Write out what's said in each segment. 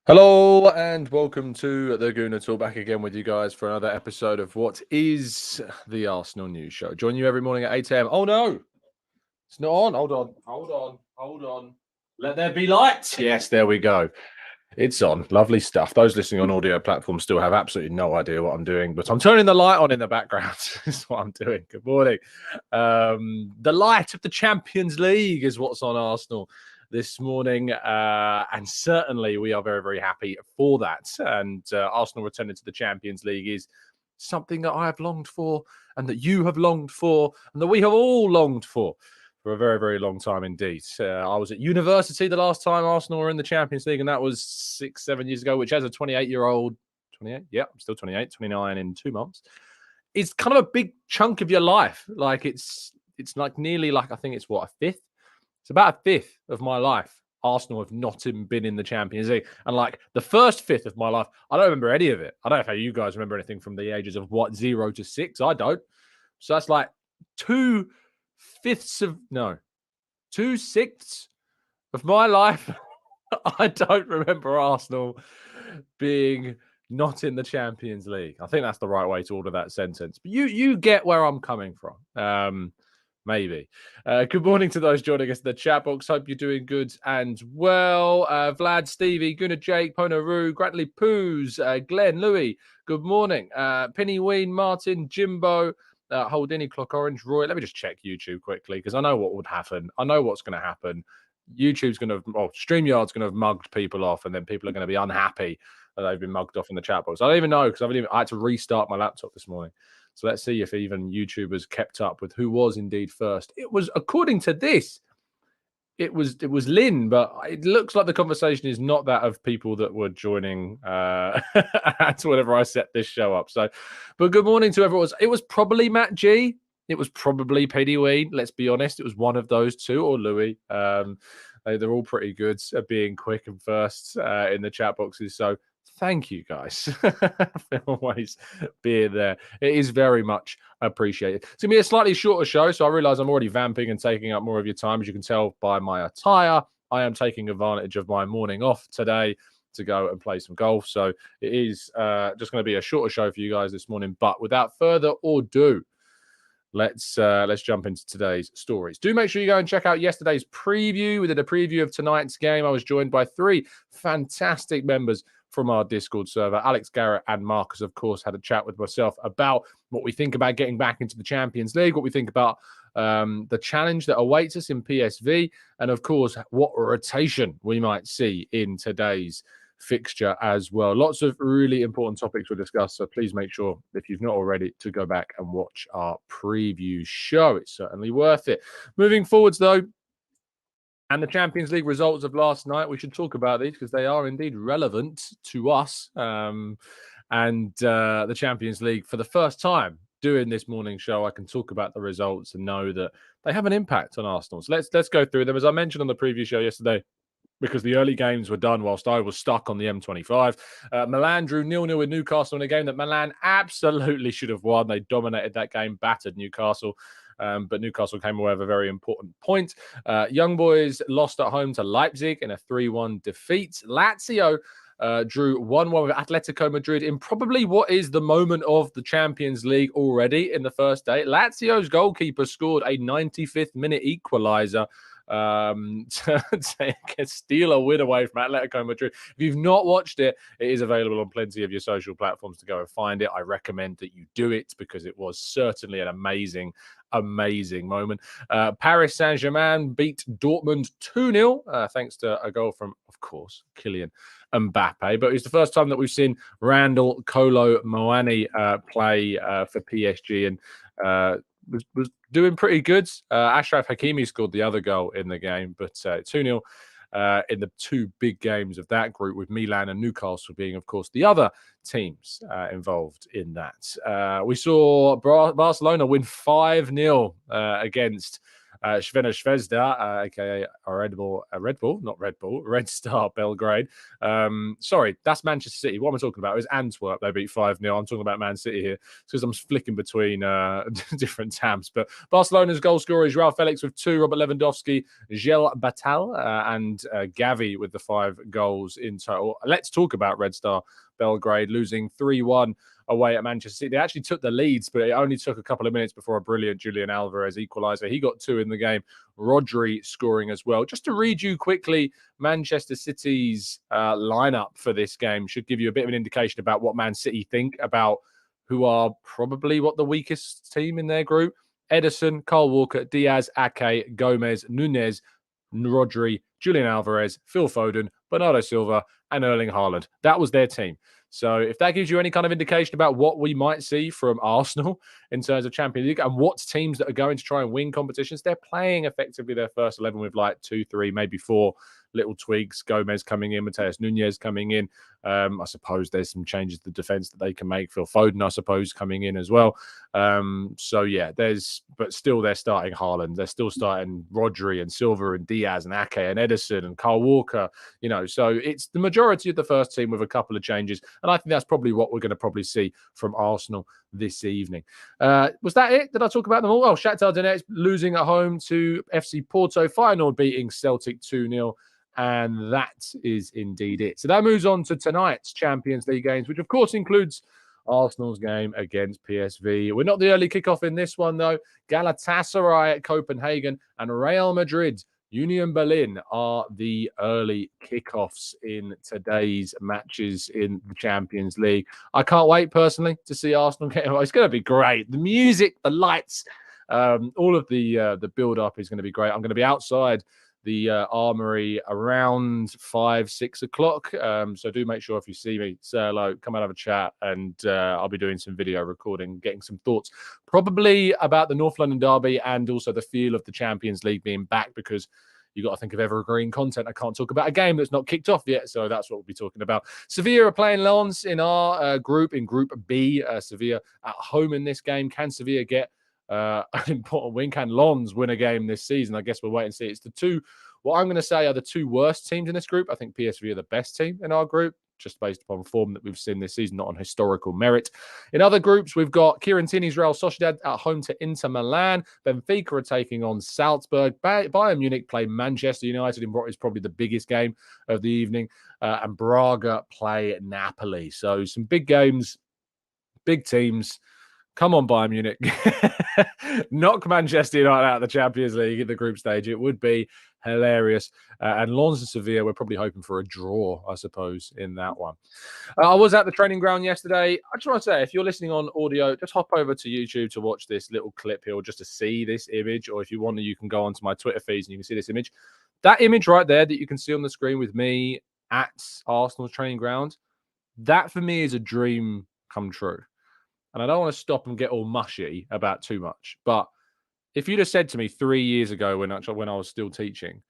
Hello and welcome to the Gooner Talk, back again with you guys for another episode of what is the Arsenal News Show. Join you every morning at 8 a.m. Oh no, it's not on. Hold on. Let there be light. Yes, there we go. It's on. Lovely stuff. Those listening on audio platforms still have absolutely no idea what I'm doing, but I'm turning the light on in the background. Is what I'm doing. Good morning. The light of the Champions League is what's on Arsenal this morning, and certainly we are very, very happy for that. And Arsenal returning to the Champions League is something that I have longed for, and that you have longed for, and that we have all longed for a very, very long time indeed. I was at university the last time Arsenal were in the Champions League, and that was 6-7 years ago, which as a 28-year-old, 28, yeah, I'm still 28, 29 in 2 months, it's kind of a big chunk of your life. Like it's like nearly like, I think it's what, a fifth? It's about a fifth of my life. Arsenal have not even been in the Champions League. And like the first fifth of my life, I don't remember any of it. I don't know if you guys remember anything from the ages of 0 to 6. I don't. So that's like 2/6 of my life. I don't remember Arsenal being not in the Champions League. I think that's the right way to order that sentence. But you get where I'm coming from. Maybe. Good morning to those joining us in the chat box. Hope you're doing good and well. Vlad, Stevie, Gunnar, Jake, Ponaru, Grantley Poos, Glenn, Louis. Good morning. Penny Ween, Martin, Jimbo, Holdini, Clock Orange, Roy. Let me just check YouTube quickly because I know what would happen. I know what's going to happen. YouTube's going to, StreamYard's going to have mugged people off, and then people are going to be unhappy that they've been mugged off in the chat box. I don't even know because I had to restart my laptop this morning. So let's see if even YouTubers kept up with who was indeed first. It was, according to this, it was Lynn, but it looks like the conversation is not that of people that were joining at whenever I set this show up. So, but good morning to everyone. It was probably Matt G. It was probably Paddy Ween. Let's be honest. It was one of those two, or Louis. They're all pretty good at being quick and first in the chat boxes. So thank you guys for always being there. It is very much appreciated. It's going to be a slightly shorter show, so I realize I'm already vamping and taking up more of your time. As you can tell by my attire, I am taking advantage of my morning off today to go and play some golf. So it is just going to be a shorter show for you guys this morning. But without further ado, let's jump into today's stories. Do make sure you go and check out yesterday's preview. We did a preview of tonight's game. I was joined by 3 fantastic members from our Discord server. Alex, Garrett, and Marcus, of course, had a chat with myself about what we think about getting back into the Champions League, what we think about the challenge that awaits us in PSV, and of course, what rotation we might see in today's fixture as well. Lots of really important topics we'll discuss, so please make sure, if you've not already, to go back and watch our preview show. It's certainly worth it. Moving forwards, though, and the Champions League results of last night, we should talk about these because they are indeed relevant to us. And the Champions League, for the first time doing this morning show, I can talk about the results and know that they have an impact on Arsenal. So let's go through them. As I mentioned on the preview show yesterday, because the early games were done whilst I was stuck on the M25. Milan drew 0-0 with Newcastle in a game that Milan absolutely should have won. They dominated that game, battered Newcastle. But Newcastle came away with a very important point. Young Boys lost at home to Leipzig in a 3-1 defeat. Lazio drew 1-1 with Atletico Madrid in probably what is the moment of the Champions League already in the first day. Lazio's goalkeeper scored a 95th minute equaliser to steal a win away from Atletico Madrid. If you've not watched it, it is available on plenty of your social platforms to go and find it. I recommend that you do it because it was certainly an amazing moment. Paris Saint-Germain beat Dortmund 2-0 thanks to a goal from, of course, Kylian Mbappe. But it's the first time that we've seen Randall Kolo Muani play for PSG, and was doing pretty good. Ashraf Hakimi scored the other goal in the game, but 2-0 in the 2 big games of that group, with Milan and Newcastle being, of course, the other teams involved in that. We saw Barcelona win 5-0 against Svena Zvezda, aka Red Star Belgrade. Sorry, that's Manchester City. What am I talking about? It was Antwerp. They beat 5-0. I'm talking about Man City here because I'm flicking between different tabs. But Barcelona's goal scorer is Joao Felix with 2, Robert Lewandowski, Gel Batal, and Gavi with the 5 goals in total. Let's talk about Red Star Belgrade losing 3-1 away at Manchester City. They actually took the leads, but it only took a couple of minutes before a brilliant Julian Alvarez equaliser. He got 2 in the game. Rodri scoring as well. Just to read you quickly, Manchester City's lineup for this game should give you a bit of an indication about what Man City think about who are probably the weakest team in their group. Ederson, Kyle Walker, Diaz, Ake, Gomez, Nunez, Rodri, Julian Alvarez, Phil Foden, Bernardo Silva, and Erling Haaland. That was their team. So if that gives you any kind of indication about what we might see from Arsenal in terms of Champions League and what teams that are going to try and win competitions, they're playing effectively their first 11 with like 2, 3, maybe 4 little tweaks. Gomez coming in, Mateus Nunez coming in. I suppose there's some changes to the defense that they can make. Phil Foden, I suppose, coming in as well. So yeah, but still they're starting Haaland. They're still starting Rodri and Silva and Diaz and Ake and Ederson and Kyle Walker. So it's the majority of the first team with a couple of changes. And I think that's probably what we're going to probably see from Arsenal this evening. Was that it? Did I talk about them all? Well, Shakhtar Donetsk losing at home to FC Porto, Feyenoord beating Celtic 2-0. And that is indeed it. So that moves on to tonight's Champions League games, which of course includes Arsenal's game against PSV. We're not the early kickoff in this one, though. Galatasaray at Copenhagen and Real Madrid, Union Berlin are the early kickoffs in today's matches in the Champions League. I can't wait, personally, to see Arsenal get it. It's going to be great. The music, the lights, all of the build-up is going to be great. I'm going to be outside the Armory around 5, 6 o'clock. So do make sure if you see me, say hello, come and have a chat, and I'll be doing some video recording, getting some thoughts, probably about the North London derby and also the feel of the Champions League being back, because you got to think of evergreen content. I can't talk about a game that's not kicked off yet, so that's what we'll be talking about. Sevilla are playing Lens in our group, in Group B. Sevilla at home in this game. Can Sevilla get an important win? Can Lens win a game this season? I guess we'll wait and see. It's the two, what I'm going to say are the 2 worst teams in this group. I think PSV are the best team in our group, just based upon form that we've seen this season, not on historical merit. In other groups, we've got Kieran Tierney's Real Sociedad at home to Inter Milan. Benfica are taking on Salzburg. Bayern Munich play Manchester United in what is probably the biggest game of the evening. And Braga play Napoli. So some big games, big teams. Come on, Bayern Munich. Knock Manchester United out of the Champions League in the group stage. It would be hilarious. And Lens and Sevilla, we're probably hoping for a draw, I suppose, in that one. I was at the training ground yesterday. I just want to say, if you're listening on audio, just hop over to YouTube to watch this little clip here, or just to see this image. Or if you want to, you can go onto my Twitter feeds and you can see this image. That image right there that you can see on the screen with me at Arsenal's training ground, that for me is a dream come true. And I don't want to stop and get all mushy about too much. But if you'd have said to me 3 years ago when I was still teaching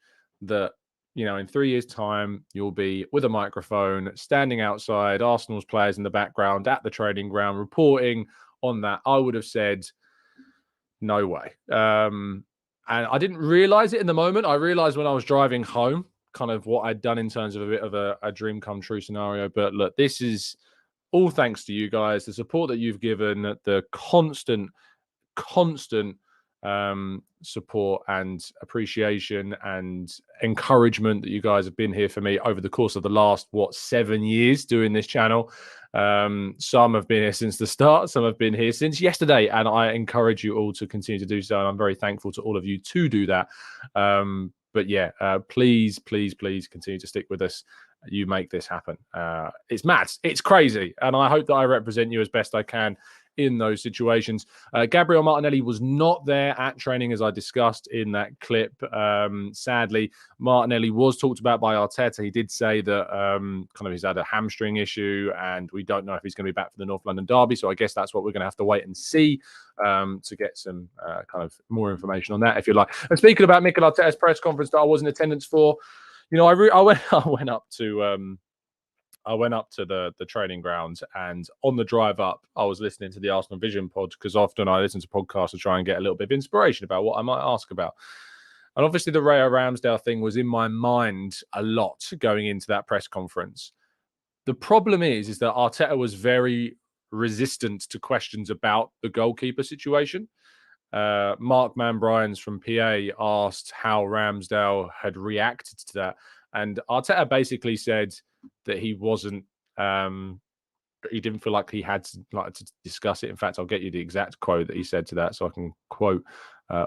that, in 3 years' time, you'll be with a microphone, standing outside, Arsenal's players in the background at the training ground, reporting on that, I would have said, no way. And I didn't realize it in the moment. I realized when I was driving home, kind of what I'd done in terms of a bit of a dream come true scenario. But look, this is all thanks to you guys, the support that you've given, the constant support and appreciation and encouragement that you guys have been here for me over the course of the last 7 years doing this channel. Some have been here since the start, some have been here since yesterday, and I encourage you all to continue to do so, and I'm very thankful to all of you to do that. But yeah, please continue to stick with us. You make this happen. It's mad. It's crazy. And I hope that I represent you as best I can in those situations. Gabriel Martinelli was not there at training, as I discussed in that clip. Sadly, Martinelli was talked about by Arteta. He did say that he's had a hamstring issue, and we don't know if he's going to be back for the North London derby. So I guess that's what we're going to have to wait and see to get some more information on that, if you like. And speaking about Mikel Arteta's press conference that I was in attendance for, I went up to I went up to the training grounds, and on the drive up, I was listening to the Arsenal Vision pod, because often I listen to podcasts to try and get a little bit of inspiration about what I might ask about. And obviously, the Raya Ramsdale thing was in my mind a lot going into that press conference. The problem is that Arteta was very resistant to questions about the goalkeeper situation. Mark Manbryans from PA asked how Ramsdale had reacted to that, and Arteta basically said that he wasn't. He didn't feel like he had to discuss it. In fact, I'll get you the exact quote that he said to that, so I can quote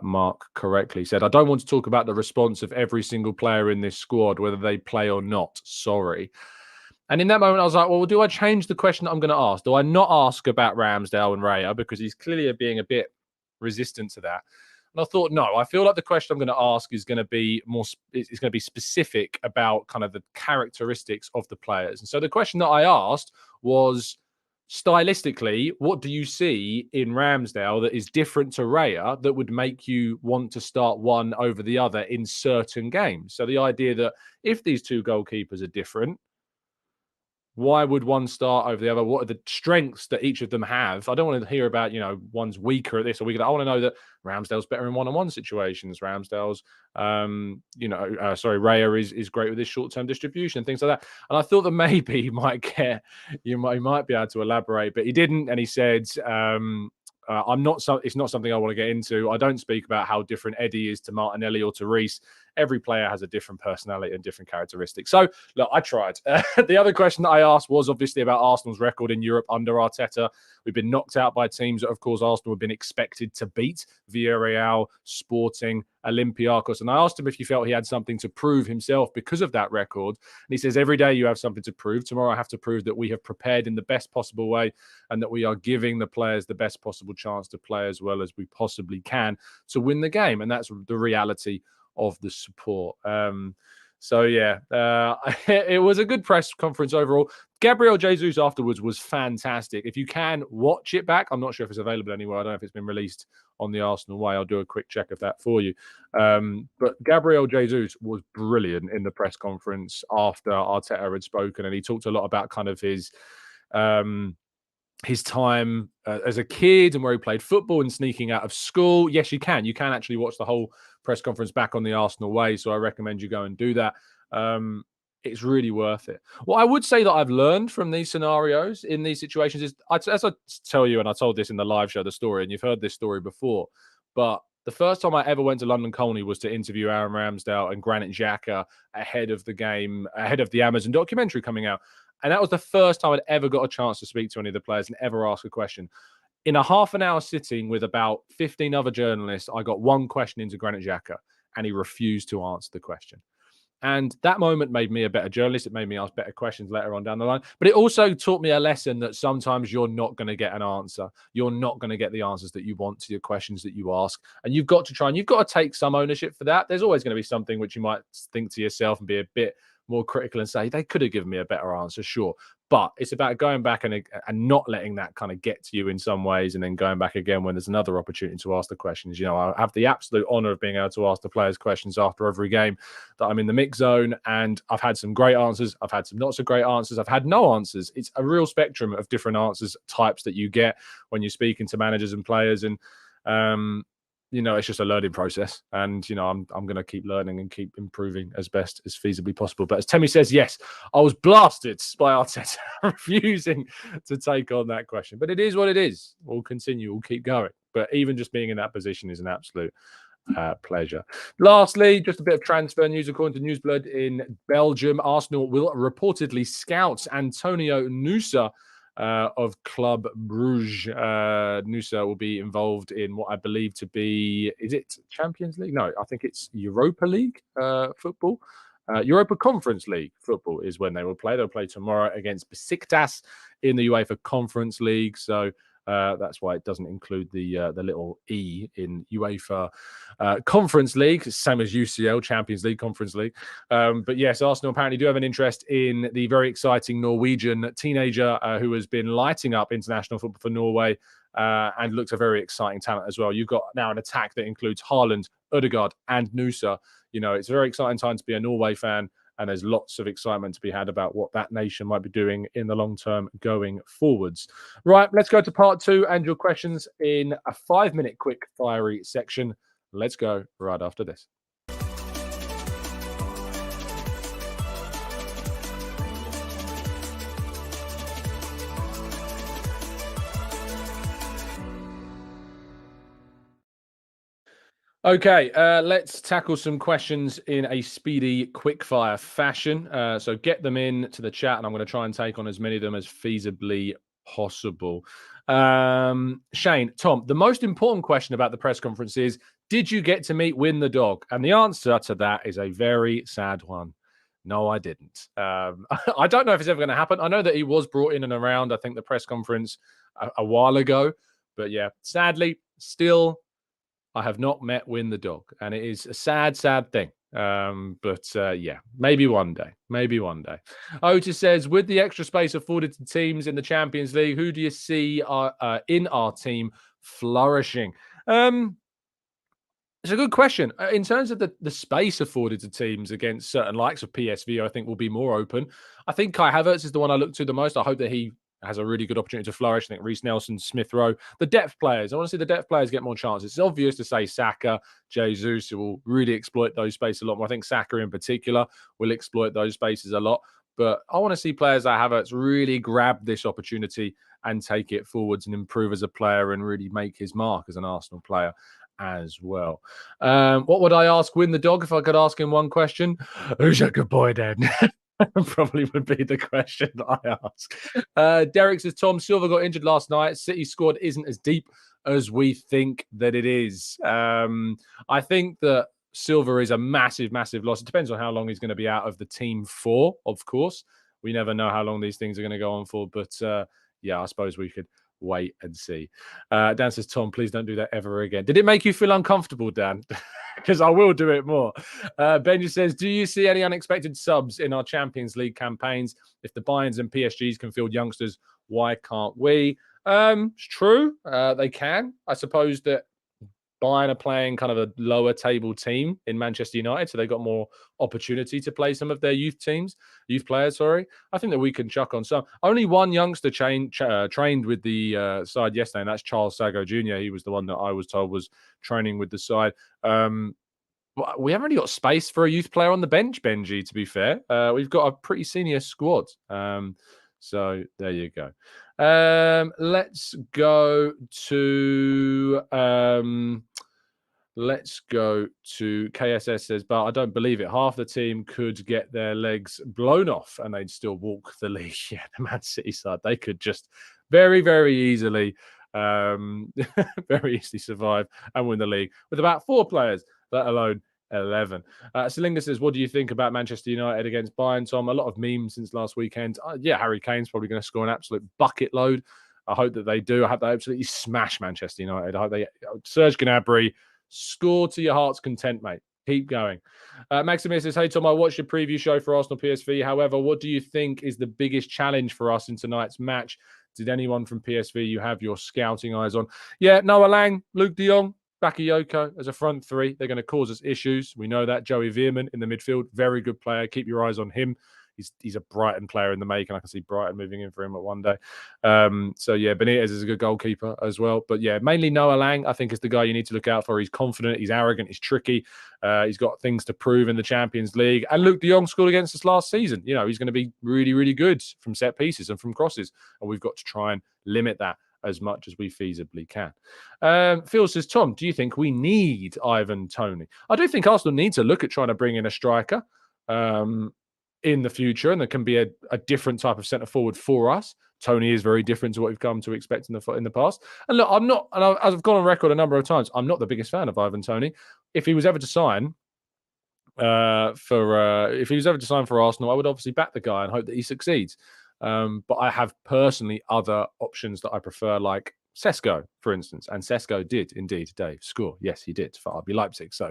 Mark correctly. He said, "I don't want to talk about the response of every single player in this squad, whether they play or not. Sorry." And in that moment, I was like, well, do I change the question that I'm going to ask? Do I not ask about Ramsdale and Raya, because he's clearly being a bit resistant to that? And I thought, no, I feel like the question I'm going to ask is going to be it's going to be specific about kind of the characteristics of the players. And so the question that I asked was, stylistically, what do you see in Ramsdale that is different to Raya that would make you want to start one over the other in certain games? So the idea that if these two goalkeepers are different, why would one start over the other? What are the strengths that each of them have? I don't want to hear about, one's weaker at this or weaker. I want to know that Ramsdale's better in one-on-one situations. Raya is great with his short-term distribution and things like that. And I thought that maybe he might be able to elaborate, but he didn't. And he said, it's not something I want to get into. I don't speak about how different Eddie is to Martinelli or to Reece. Every player has a different personality and different characteristics. So, look, I tried. The other question that I asked was obviously about Arsenal's record in Europe under Arteta. We've been knocked out by teams that, of course, Arsenal have been expected to beat: Villarreal, Sporting, Olympiacos. And I asked him if he felt he had something to prove himself because of that record. And he says, every day you have something to prove. Tomorrow I have to prove that we have prepared in the best possible way and that we are giving the players the best possible chance to play as well as we possibly can to win the game. And that's the reality of the support. It was a good press conference overall. Gabriel Jesus afterwards was fantastic. If you can watch it back, I'm not sure if it's available anywhere. I don't know if it's been released on the Arsenal Way. I'll do a quick check of that for you. But Gabriel Jesus was brilliant in the press conference after Arteta had spoken, and he talked a lot about kind of his time as a kid and where he played football and sneaking out of school. Yes, you can. You can actually watch the whole press conference back on the Arsenal Way, so I recommend you go and do that. It's really worth it. What I would say that I've learned from these scenarios in these situations is, as I tell you, and I told this in the live show, the story, and you've heard this story before, but the first time I ever went to London Colney was to interview Aaron Ramsdale and Granit Xhaka ahead of the game, ahead of the Amazon documentary coming out. And that was the first time I'd ever got a chance to speak to any of the players and ever ask a question. In a half an hour sitting with about 15 other journalists, I got one question into Granit Xhaka, and he refused to answer the question. And that moment made me a better journalist. It made me ask better questions later on down the line. But it also taught me a lesson that sometimes you're not going to get an answer. You're not going to get the answers that you want to your questions that you ask. And you've got to try, and you've got to take some ownership for that. There's always going to be something which you might think to yourself and be a bit more critical and say, they could have given me a better answer, sure. But it's about going back and not letting that kind of get to you in some ways, and then going back again when there's another opportunity to ask the questions. I have the absolute honor of being able to ask the players questions after every game that I'm in the mix zone, and I've had some great answers. I've had some not so great answers. I've had no answers. It's a real spectrum of different answers types that you get when you're speaking to managers and players, and it's just a learning process, and I'm going to keep learning and keep improving as best as feasibly possible. But as Temi says, yes, I was blasted by Arteta refusing to take on that question. But it is what it is. We'll continue. We'll keep going. But even just being in that position is an absolute pleasure. Lastly, just a bit of transfer news. According to Newsblood in Belgium, Arsenal will reportedly scout Antonio Nusa of Club Bruges. Nusa will be involved in what I believe to be, is it Champions League? No, I think it's Europa League football. Europa Conference League football is when they will play. They'll play tomorrow against Besiktas in the UEFA Conference League. So that's why it doesn't include the little E in UEFA Conference League, same as UCL, Champions League, Conference League. But yes, Arsenal apparently do have an interest in the very exciting Norwegian teenager who has been lighting up international football for Norway and looks a very exciting talent as well. You've got now an attack that includes Haaland, Ødegaard, and Nusa. It's a very exciting time to be a Norway fan. and there's lots of excitement to be had about what that nation might be doing in the long term going forwards. Right, let's go to part 2 and your questions in a 5-minute quick fiery section. Let's go right after this. Okay, let's tackle some questions in a speedy, quick-fire fashion. So get them in to the chat, and I'm going to try and take on as many of them as feasibly possible. Shane, Tom, the most important question about the press conference is, did you get to meet Win the dog? And the answer to that is a very sad one. No, I didn't. I don't know if it's ever going to happen. I know that he was brought in and around, I think, the press conference a while ago. But yeah, sadly, still I have not met Win the dog, and it is a sad, sad thing. Yeah, maybe one day. Maybe one day. Otis says, with the extra space afforded to teams in the Champions League, who do you see in our team flourishing? It's a good question. In terms of the space afforded to teams against certain likes of PSV, I think will be more open. I think Kai Havertz is the one I look to the most. I hope that he has a really good opportunity to flourish. I think Reece Nelson, Smith Rowe, the depth players. I want to see the depth players get more chances. It's obvious to say Saka, Jesus, who will really exploit those spaces a lot more. I think Saka in particular will exploit those spaces a lot. But I want to see players like Havertz really grab this opportunity and take it forwards and improve as a player and really make his mark as an Arsenal player as well. What would I ask Win the dog if I could ask him one question? Who's a good boy, then? Probably would be the question that I ask. Derek says, Tom, Silva got injured last night. City squad isn't as deep as we think that it is. I think that Silva is a massive, massive loss. It depends on how long he's going to be out of the team for, of course. We never know how long these things are going to go on for. But yeah, I suppose we could wait and see. Dan says, Tom, please don't do that ever again. Did it make you feel uncomfortable, Dan? Because I will do it more. Benji says, do you see any unexpected subs in our Champions League campaigns? If the Bayerns and PSGs can field youngsters, why can't we? It's true. They can. I suppose that Bayern are playing kind of a lower table team in Manchester United, so they've got more opportunity to play some of their youth players. I think that we can chuck on some. Only one youngster trained with the side yesterday, and that's Charles Sago Jr. He was the one that I was told was training with the side. We haven't really got space for a youth player on the bench, Benji, to be fair. We've got a pretty senior squad. So there you go. Let's go to KSS says, but I don't believe it. Half the team could get their legs blown off and they'd still walk the league. Yeah, the Man City side, they could just very, very easily survive and win the league with about 4 players, let alone 11. Selinga says, what do you think about Manchester United against Bayern, Tom? A lot of memes since last weekend. Yeah, Harry Kane's probably going to score an absolute bucket load. I hope that they do. I hope they absolutely smash Manchester United. I hope they Serge Gnabry, score to your heart's content, mate. Keep going. Maximir says, hey, Tom, I watched your preview show for Arsenal PSV. However, what do you think is the biggest challenge for us in tonight's match? Did anyone from PSV you have your scouting eyes on? Yeah, Noah Lang, Luke de Jong, Bakayoko as a front three. They're going to cause us issues. We know that. Joey Veerman in the midfield, very good player. Keep your eyes on him. He's a Brighton player in the making. I can see Brighton moving in for him at one day. So, yeah, Benitez is a good goalkeeper as well. But, yeah, mainly Noah Lang, I think, is the guy you need to look out for. He's confident. He's arrogant. He's tricky. He's got things to prove in the Champions League. And Luke de Jong scored against us last season. You know, he's going to be really, really good from set pieces and from crosses. And we've got to try and limit that as much as we feasibly can. Phil says, Tom, do you think we need Ivan Toney? I do think Arsenal need to look at trying to bring in a striker in the future, and there can be a different type of centre forward for us. Toney is very different to what we've come to expect in the past. And look, I'm not, and I've gone on record a number of times, I'm not the biggest fan of Ivan Toney. If he was ever to sign for Arsenal, I would obviously back the guy and hope that he succeeds. But I have personally other options that I prefer, like Sesko, for instance. And Sesko did indeed, Dave, score. Yes, he did for RB Leipzig. So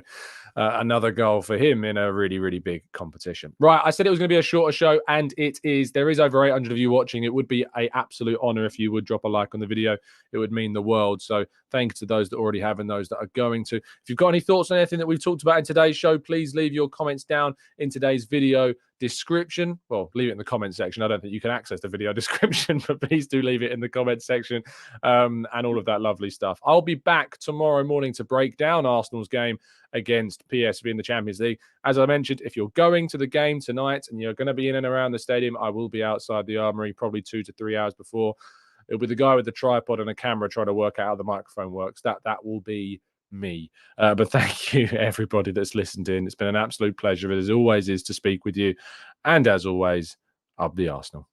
another goal for him in a really, really big competition. Right, I said it was going to be a shorter show, and it is. There is over 800 of you watching. It would be an absolute honor if you would drop a like on the video. It would mean the world. So thanks to those that already have and those that are going to. If you've got any thoughts on anything that we've talked about in today's show, please leave your comments down in today's video description. Well, leave it in the comment section. I don't think you can access the video description, but please do leave it in the comment section, and all of that lovely stuff. I'll be back tomorrow morning to break down Arsenal's game against PSV in the Champions League. As I mentioned, if you're going to the game tonight and you're going to be in and around the stadium, I will be outside the Armoury probably 2 to 3 hours before. It'll be the guy with the tripod and a camera trying to work out how the microphone works. That will be me. But thank you, everybody that's listened in. It's been an absolute pleasure, as always is, to speak with you. And as always, up the Arsenal.